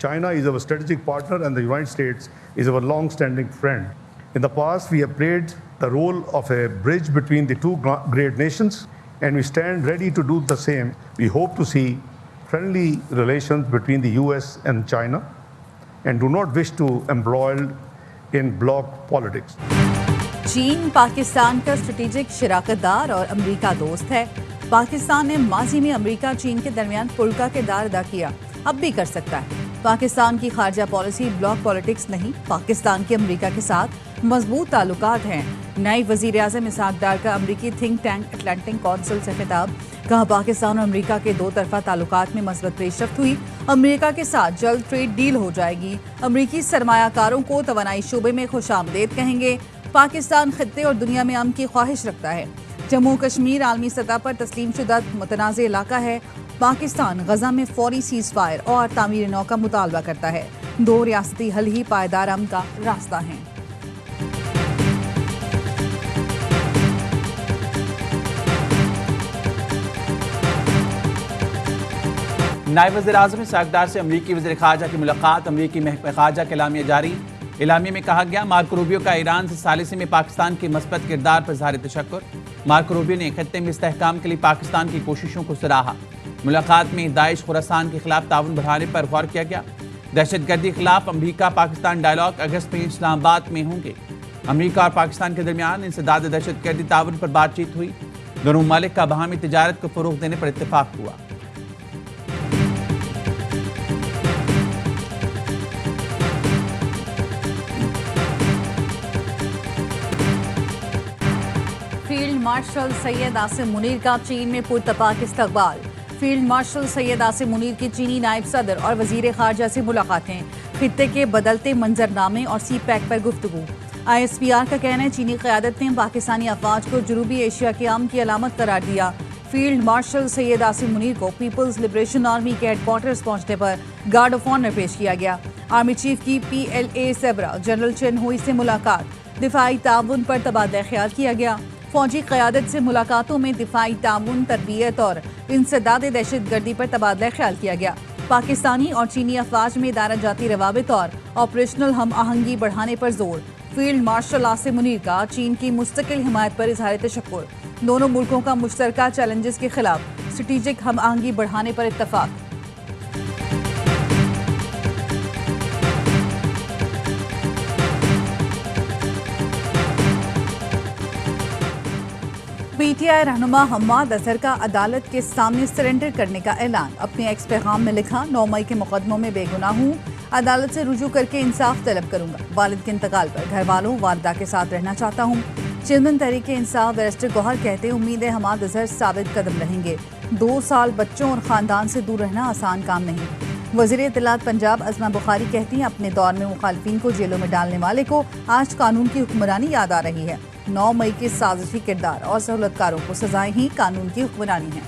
China is our strategic partner and the United States is our long-standing friend. In the past, we have played the role of a bridge between the two great nations, and we stand ready to do the same. We hope to see friendly relations between the US and China and do not wish to embroil in bloc politics. चीन पाकिस्तान का strategic शराकतदार और America दोस्त है। पाकिस्तान ने माजी में America चीन के दरमियान पुल का किरदार अदा किया, अब भी कर सकता है। पाकिस्तान की खारजा पॉलिसी ब्लॉक पॉलिटिक्स नहीं, पाकिस्तान के अमेरिका के साथ मजबूत ताल्लुकात हैं। नई वजीर आज़म इसहाक डार का अमेरिकी थिंक टैंक अटलांटिक काउंसिल से खिताब, कहा पाकिस्तान और अमेरिका के दो तरफा ताल्लुकात में मस्बत पेशरफ्त हुई, अमेरिका के साथ जल्द ट्रेड डील हो जाएगी। अमेरिकी सरमायाकारों को तवानाई शोबे में खुशामदीद कहेंगे। पाकिस्तान खित्ते और दुनिया में अमन की ख्वाहिश रखता है। जम्मू कश्मीर आलमी सतह पर तस्लीमशुदा मुतनाज़ इलाका है। पाकिस्तान गजा में फौरी सीज फायर और तामीर नौ का मुतालबा करता है। दो रियासती हल ही पायदार अमन का रास्ता है। नायब वज़ीर-ए-आज़म इसहाक डार से अमरीकी वज़ीर ख़ारजा की मुलाकात, अमरीकी महकमा ख़ारजा का एलामिया जारी। एलामिया में कहा गया, मार्को रूबियो का ईरान से सालिसी में पाकिस्तान के मस्बत किरदार पर ज़ाहिर तशक्कुर। मार्को रूबियो ने खत्ते में इस्तेहकाम के लिए पाकिस्तान की कोशिशों को सराहा। मुलाकात में दाइश खुरासान के खिलाफ ताउन बढ़ाने पर गौर किया गया। दहशतगर्दी के खिलाफ अमरीका पाकिस्तान डायलॉग अगस्त में इस्लामाबाद में होंगे। अमरीका और पाकिस्तान के दरमियान इंसदाद दहशतगर्दी ताउन पर बातचीत हुई। दोनों ममालिक का बाहमी तिजारत को फ़रोग़ देने पर इत्तेफाक हुआ। फील्ड मार्शल सैयद आसिम मुनीर का चीन में पुरतपाक इस्तकबाल। फील्ड मार्शल सैयद आसिम मुनीर की चीनी नायब सदर और वजीर खारजा से मुलाकातें, खित्ते के बदलते मंजरनामे और सी पैक पर गुफ्तगू। ISPR का कहना है, चीनी क़यादत ने पाकिस्तानी अफवाज को जनूबी एशिया के अमन की अलामत करार दिया। फील्ड मार्शल सैयद आसिम मुनीर को पीपल्स लिबरेशन आर्मी के हेडक्वार्टर्स पहुंचने पर गार्ड ऑफ ऑनर पेश किया गया। आर्मी चीफ की PLA सरबराह जनरल चेन हुई से मुलाकात, दिफाई ताउन पर तबादला ख्याल किया गया। फौजी क़यादत से मुलाकातों में दिफाई ताउन, तरबियत और इंसदाद दहशतगर्दी पर तबादला ख्याल किया गया। पाकिस्तानी और चीनी अफवाज में दायरा जाती रवाबित और ऑपरेशनल हम आहंगी बढ़ाने पर जोर। फील्ड मार्शल आसिम मुनीर का चीन की मुस्तकिल हिमायत पर इजहार तशक्कुर। दोनों मुल्कों का मुश्तरका चैलेंजेस के खिलाफ स्ट्रेटेजिक हम आहंगी बढ़ाने पर इत्तफाक। PTI रहनुमा हम्माद अजहर का अदालत के सामने सरेंडर करने का ऐलान। अपने एक्स पैगाम में लिखा, 9 मई के मुकदमों में बेगुनाह हूँ, अदालत से रुजू करके इंसाफ तलब करूंगा। वालिद के इंतकाल पर घर वालों वालदा के साथ रहना चाहता हूँ। चेयरमैन तहरीक इंसाफ बैरिस्टर गौहर कहते हैं, उम्मीद है हम्माद अजहर साबित कदम रहेंगे। 2 साल बच्चों और ख़ानदान से दूर रहना आसान काम नहीं। वज़ीर इत्तलात पंजाब अज़मा बुखारी कहती हैं, अपने दौर में मुखालिफिन को जेलों में डालने वाले को आज कानून की हुक्मरानी याद आ रही है। 9 मई के साजिशी किरदार और सहूलतकारों को सजाएं ही कानून की हुक्मरानी है।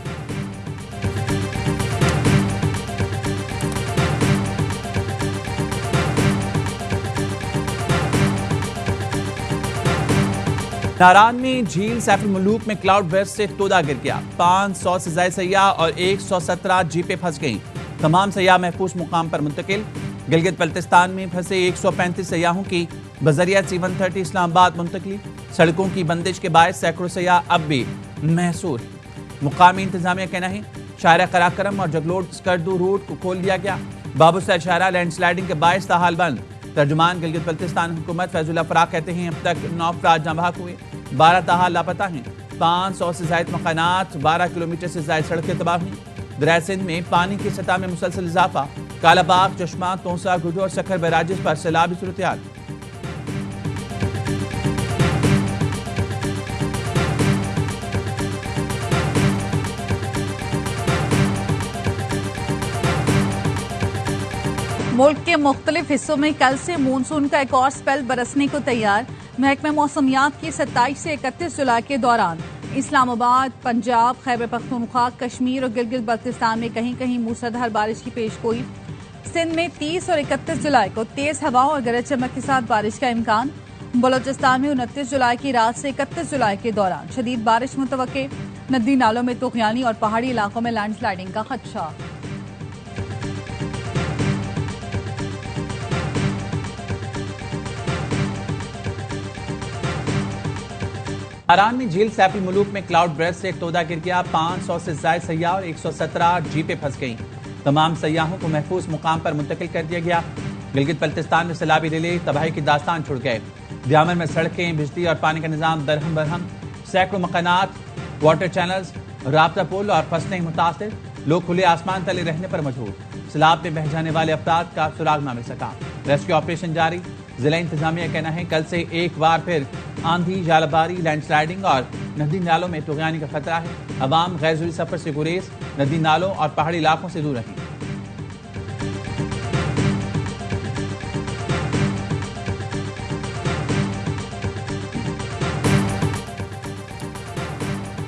नारान में झील सैफुल मुलूक में क्लाउड बर्स्ट से तोदा गिर गया। 500 से ज्यादा सयाह और 117 जीपें फंस गईं। तमाम सयाह महफूज मुकाम पर मुंतकिल। गिलगित बल्तिस्तान में फंसे 135 सयाहों की बजरिया C-130 इस्लामाबाद मुंतकली। सड़कों की बंदिश के बायस सैकड़ों सयाह अब भी महसूर। मुकामी इंतजामिया कहना है, शाहरा कराकरम और जगलोट स्कर्दू रूट को खोल दिया गया। बाबूसर शाहरा लैंडस्लाइडिंग के बायस ताहाल बंद। तर्जुमान गिलगित बल्तिस्तान हुकूमत फैजुल्ला फराक कहते हैं, अब तक 9 अफराद जाँ बहक हुए, 12 ताहाल लापता हैं। 500 से ज्यादा मकानात, 12 किलोमीटर से ज्यादा सड़कें तबाह हुई। दरिया सिंध में पानी की सतह में मुसलसल इजाफा। कालाबाग, चश्मा, तोसा, गुडू और सखर बैराजेस पर सैलाबी सूरत-ए-हाल। मुल्क के मुख्तलिफ हिस्सों में कल से मानसून का एक और स्पेल बरसने को तैयार। महकमा मौसमियात की 27 से 31 जुलाई के दौरान इस्लामाबाद, पंजाब, खैबर पख्तूनख्वा, कश्मीर और गिलगित बल्तिस्तान में कहीं कहीं मूसलाधार बारिश की पेशगोई। सिंध में 30 और 31 जुलाई को तेज हवाओं और गरज चमक के साथ बारिश का इम्कान। बलोचिस्तान में 29 जुलाई की रात से 31 जुलाई के दौरान शदीद बारिश मुतवक्के। नदी नालों में तुगयानी और पहाड़ी इलाकों में लैंडस्लाइडिंग का खदशा। नारान में झील सैफ अल मुलूक में क्लाउड बर्स्ट से तोदा गिर गया। 500 से ज्यादा सयाह और 117 जीपें फंस गईं। तमाम सयाहों को महफूज मुकाम पर मुंतकिल कर दिया गया। गिलगित बल्तिस्तान में सैलाबी रिले तबाही की दास्तान छुड़ गए। दियामन में सड़कें, बिजली और पानी का निजाम दरहम बरहम। सैकड़ों मकानात, वाटर चैनल्स, राब्ता पुल और फसलें मुतासिर। लोग खुले आसमान तले रहने पर मजबूर। सैलाब में बह जाने वाले अफराद का सुराग न मिल सका। रेस्क्यू ऑपरेशन जारी। जिला इंतजामिया का कहना है कल से एक बार फिर आंधी, जालबारी, लैंडस्लाइडिंग और नदी नालों में तुगयानी का खतरा है। अवाम गैर जरूरी सफर से गुरेज, नदी नालों और पहाड़ी इलाकों से दूर रहें।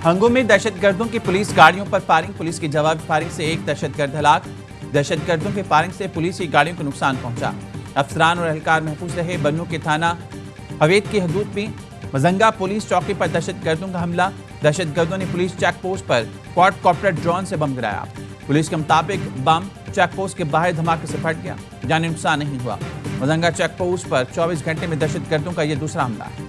हंगो में दहशतगर्दों की पुलिस गाड़ियों पर फायरिंग। पुलिस की जवाबी फायरिंग से एक दहशतगर्द हलाक। दहशतगर्दों की फायरिंग से पुलिस की गाड़ियों को नुकसान पहुंचा। अफसरान और एहलकार महफूज रहे। बन्नू के थाना हवेद की हदूद में मजंगा पुलिस चौकी पर दहशतगर्दों का हमला। दहशतगर्दों ने पुलिस चेक पोस्ट पर क्वाडकॉप्टर ड्रोन से बम गिराया। पुलिस के मुताबिक बम चेक पोस्ट के बाहर धमाके से फट गया। जानी नुकसान नहीं हुआ। मजंगा चेक पोस्ट पर 24 घंटे में दहशतगर्दों का यह दूसरा हमला है।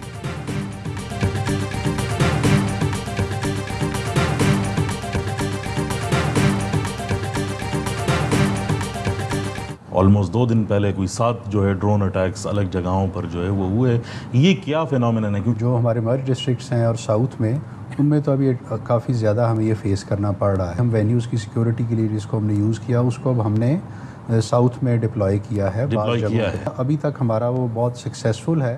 ऑलमोस्ट 2 दिन पहले कोई 7 जो है ड्रोन अटैक्स अलग जगहों पर जो है वो हुए। ये क्या फिनोमेनन है? क्योंकि जो हमारे मर्ज डिस्ट्रिक्ट्स हैं और साउथ में, उनमें तो अभी काफ़ी ज़्यादा हमें ये फेस करना पड़ रहा है। हम वेन्यूज़ की सिक्योरिटी के लिए जिसको हमने यूज़ किया, उसको अब हमने साउथ में डिप्लॉय किया है। अभी तक हमारा वो बहुत सक्सेसफुल है।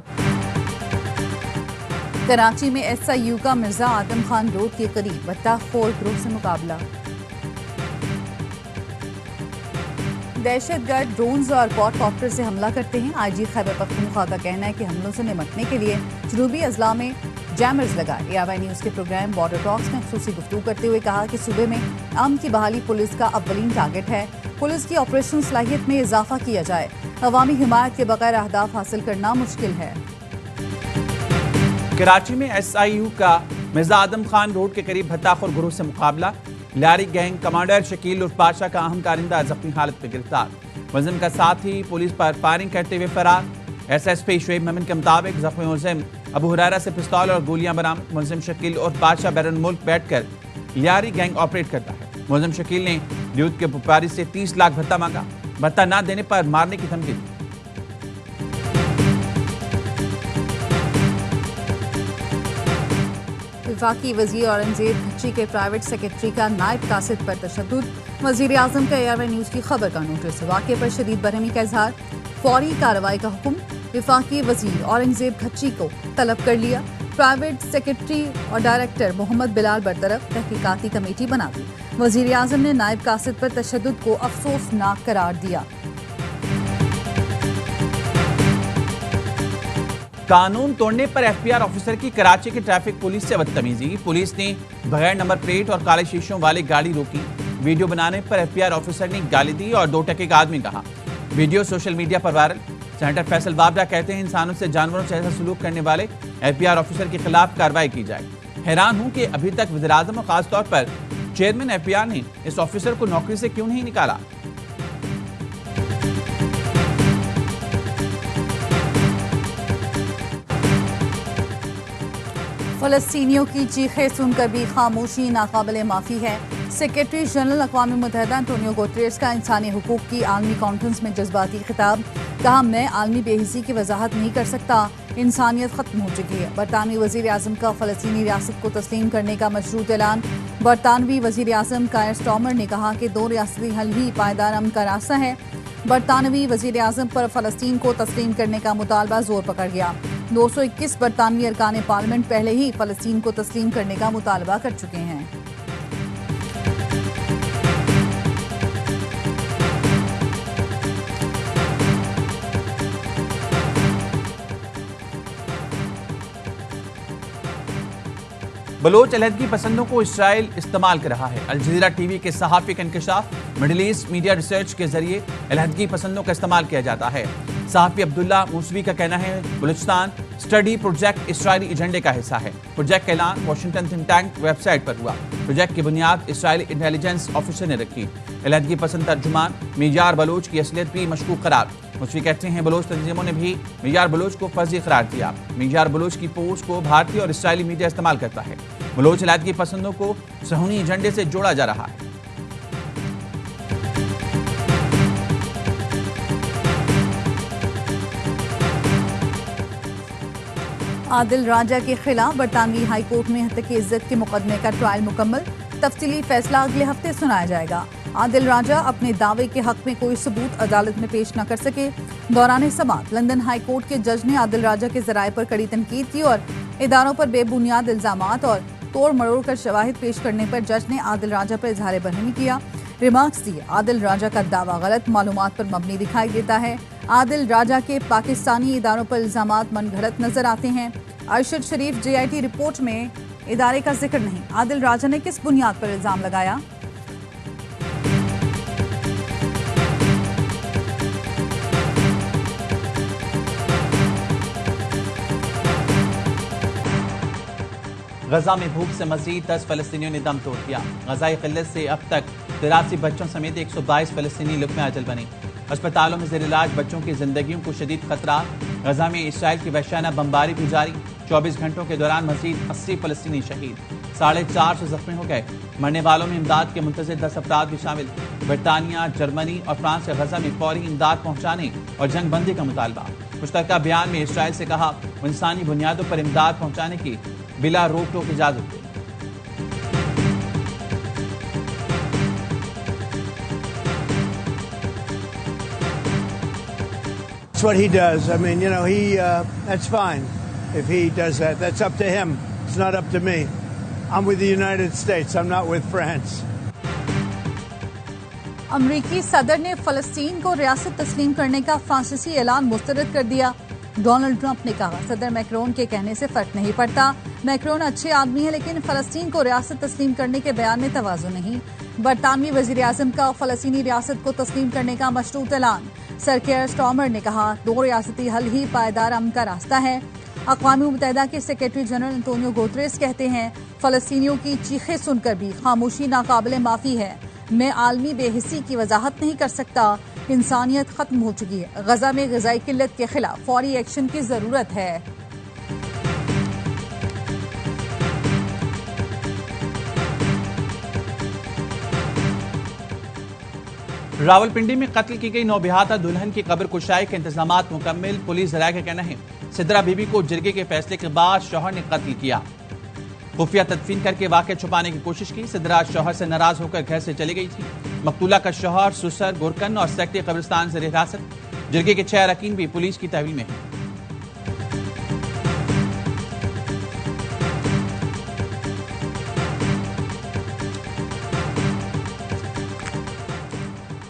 कराची में SIU का मिर्जा आदम खान रोड के करीब बत्ताखोर ग्रुप से मुकाबला। दहशतगर्द ड्रोन्स और क्वाडकॉप्टर से हमला करते हैं। IG खैबर पख्तूनख्वा का कहना है कि हमलों से निपटने के लिए जनूबी अजला में जैमर्स लगाए। ARY न्यूज़ के प्रोग्राम बॉर्डर टॉक्स में खुसूसी गुफ्तगू करते हुए कहा कि सूबे में अमन की बहाली पुलिस का अव्वलीन टारगेट है। पुलिस की ऑपरेशन सलाहियत में इजाफा किया जाए। अवामी हिमायत के बगैर अहदाफ हासिल करना मुश्किल है। कराची में SIU का मिर्जा आदम खान रोड के करीब भत्ताखोर गिरोह से मुकाबला। लारी गैंग कमांडर शकील उर्फ बादशाह का अहम कारिंदा जख्मी हालत में गिरफ्तार। मुलजिम का साथी पुलिस पर फायरिंग करते हुए फरार। SSP शुएब मोमिन के मुताबिक जख्मी मुलजिम अबू हुरैरा से पिस्तौल और गोलियां बरामद। मुलजिम शकील उर्फ बादशाह बैरून मुल्क बैठकर लारी गैंग ऑपरेट करता है। मुलजिम शकील ने यूथ के व्यापारी से 30 लाख भत्ता मांगा। भत्ता न देने पर मारने की धमकी दी। वफाकी वजीर औरंगजेब खच्ची के प्राइवेट सेक्रेटरी का नायब कासिद पर तशद्दुद। वजीर आजम का ARY न्यूज़ की खबर का नोटिस। वाक़े पर शदीद बरहमी का इजहार। फौरी कार्रवाई का हुक्म। वफाकी वजीर औरंगजेब खच्ची को तलब कर लिया। प्राइवेट सेक्रेटरी और डायरेक्टर मोहम्मद बिलाल बरतरफ। तहकीकाती कमेटी बना दी। वजीर आजम ने नायब कासिद पर तशद्दुद को अफसोसनाक करार दिया। कानून तोड़ने पर FPR ऑफिसर की कराची की ट्रैफिक पुलिस से बदतमीजी। पुलिस ने बगैर नंबर प्लेट और काले शीशों वाली गाड़ी रोकी। वीडियो बनाने पर FPR ऑफिसर ने गाली दी और 2 टके का आदमी कहा। वीडियो सोशल मीडिया पर वायरल। सेनेटर फैसल बाबरा कहते हैं इंसानों से जानवरों से ऐसा सलूक करने वाले FPR ऑफिसर के खिलाफ कार्रवाई की जाए। हैरान हूं कि अभी तक वज़ीर-ए-आज़म और खासतौर पर चेयरमैन FPR ने इस ऑफिसर को नौकरी से क्यों नहीं निकाला। फ़लस्तीनियों की चीखें सुनकर भी खामोशी नाकाबिले माफ़ी है। सेक्रेटरी जनरल अक़वाम मुत्तहिदा अंटोनियो गुतेरेस का इंसानी हुकूक की आलमी कॉन्फ्रेंस में जज्बाती खिताब। कहा, मैं आलमी बेहिसी की वजाहत नहीं कर सकता। इंसानियत ख़त्म हो चुकी है। बरतानवी वज़ीर आज़म का फ़लस्तीनी रियासत को तस्लीम करने का मशरूत ऐलान। बरतानवी वज़ीर आज़म कायर स्टॉमर ने कहा कि 2 रियासती हल ही पायदार अमन का रास्ता है। बरतानवी वज़ीर आज़म पर फ़लस्तीन को तस्लीम करने का मुतालबा जोर पकड़ गया। 221 बरतानवी अरकान पार्लियामेंट पहले ही फ़लस्तीन को तस्लीम करने का मुतालबा कर चुके हैं। बलोच अलहदगी पसंदों को इसराइल इस्तेमाल कर रहा है। अल जज़ीरा टीवी के सहाफ़ी का इंकशाफ। मिडिल ईस्ट मीडिया रिसर्च के जरिए अलहदगी पसंदों का इस्तेमाल किया जाता है। सहाफी अब्दुल्ला मूसवी का कहना है बलूचिस्तान स्टडी प्रोजेक्ट इसराइली एजेंडे का हिस्सा है। प्रोजेक्ट का ऐलान वाशिंगटन थिंक टैंक वेबसाइट पर हुआ। प्रोजेक्ट की बुनियाद इसराइली इंटेलिजेंस ऑफिसर ने रखी। अलहदगी पसंद तर्जुमान मियार बलोच की असलियत भी मशकूक करार। मूसवी कहते हैं बलोच तंजीमों ने भी मियार बलोच को फर्जी करार दिया। मियार बलोच की पोस्ट को भारतीय और इसराइली मीडिया इस्तेमाल करता है। बलोच अलहदगी पसंदों को सहूनी एजेंडे से जोड़ा जा रहा है। आदिल राजा के खिलाफ बरतानवी हाई कोर्ट में हत्या की इज्जत के मुकदमे का ट्रायल मुकम्मल। तफसीली फैसला अगले हफ्ते सुनाया जाएगा। आदिल राजा अपने दावे के हक में कोई सबूत अदालत में पेश न कर सके। दौरान समाअत लंदन हाई कोर्ट के जज ने आदिल राजा के जराये पर कड़ी तनकीद की और इदारों पर बेबुनियाद इल्जामात और तोड़ मरोड़ कर शवाहिद पेश करने पर जज ने आदिल राजा पर इजहार बरहमी किया। रिमार्क्स दिए आदिल राजा का दावा गलत मालूमात पर मबनी दिखाई देता है। आदिल राजा के पाकिस्तानी इदारों पर इल्जामात मनगढ़ंत नजर आते हैं। अरशद शरीफ JIT रिपोर्ट में इदारे का जिक्र नहीं। आदिल राजा ने किस बुनियाद पर इल्जाम लगाया? गजा में भूख से मजीद 10 फलस्तीनियों ने दम तोड़ दिया। गजाई किल्लत से अब तक 83 बच्चों समेत 122 फलस्तीनी लुक़्मे अजल बने। अस्पतालों में ज़ेर इलाज बच्चों की जिंदगियों को शदीद खतरा। गजा में इसराइल की वहशाना बमबारी भी जारी। 24 घंटों के दौरान मजीद 80 फलस्तीनी शहीद, 450 जख्मी हो गए। मरने वालों में इमदाद के मुंतज़िर 10 अफराद भी शामिल। बरतानिया, जर्मनी और फ्रांस से गजा में फौरी इमदाद पहुँचाने और जंग बंदी का मुतालबा। मुश्तरका बयान में इसराइल से कहा इंसानी बुनियादों पर इमदाद पहुँचाने की बिला रोक टोक इजाजत दी। That's what he does. I mean, you know, that's fine if he does that. That's up to him. It's not up to me. I'm with the United States. I'm not with France. अमरीकी सदर ने फलस्तीन को रियासत तस्लीम करने का फ्रांसीसी ऐलान मुस्तरद कर दिया। डोनाल्ड ट्रंप ने कहा सदर मैक्रोन के कहने से फर्क नहीं पड़ता। मैक्रोन अच्छे आदमी है लेकिन फलस्तीन को रियासत तस्लीम करने के बयान में तवाज़ुन नहीं। बरतानवी वजीर आज़म का फलस्तीनी रियासत को तस्लीम करने का मशरूत ऐलान। सर केयर स्टॉर्मर ने कहा 2 रियासती हल ही पायदार अमन का रास्ता है। अक़वाम मुत्तहिदा के सेक्रेटरी जनरल एंटोनियो गुतेरेस कहते हैं फलस्तीनियों की चीखें सुनकर भी खामोशी नाकाबिले माफ़ी है। मैं आलमी बेहिसी की वजाहत नहीं कर सकता। इंसानियत खत्म हो चुकी है। गजा में ग़िज़ाई किल्लत के खिलाफ फौरी एक्शन की जरूरत है। रावलपिंडी में कत्ल की गई नौबिहाता दुल्हन की कब्र कुशाई के इंतजामात मुकम्मिल। पुलिस जराये का कहना है सिद्रा बीबी को जिरगे के फैसले के बाद शौहर ने कत्ल किया। खुफिया तदफीन करके वाक़या छुपाने की कोशिश की। सिद्रा शौहर से नाराज होकर घर से चली गई थी। मकतूला का शौहर सुसर, गुरकन और सेक्टी कब्रिस्तान से हिरासत। जिरगे के 6 अरकान भी पुलिस की तहवील में हैं।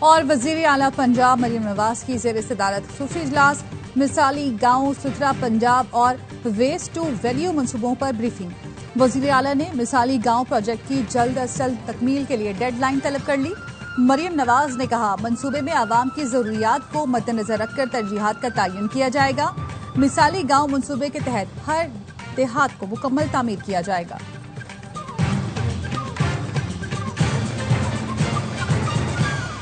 और वजीर आला पंजाब मरियम नवाज की ज़ेर सदारत ख़ुसूसी इजलास। मिसाली गाँव सुथरा पंजाब और वेस्ट टू वैल्यू मनसूबों पर ब्रीफिंग। वजीर आला ने मिसाली गाँव प्रोजेक्ट की जल्द अज जल्द तकमील के लिए डेडलाइन तलब कर ली। मरियम नवाज ने कहा मनसूबे में आवाम की ज़रूरियात को मद्देनजर रखकर तरजीहात का तयन किया जाएगा। मिसाली गाँव मनसूबे के तहत हर देहात को मुकम्मल तामीर किया जाएगा।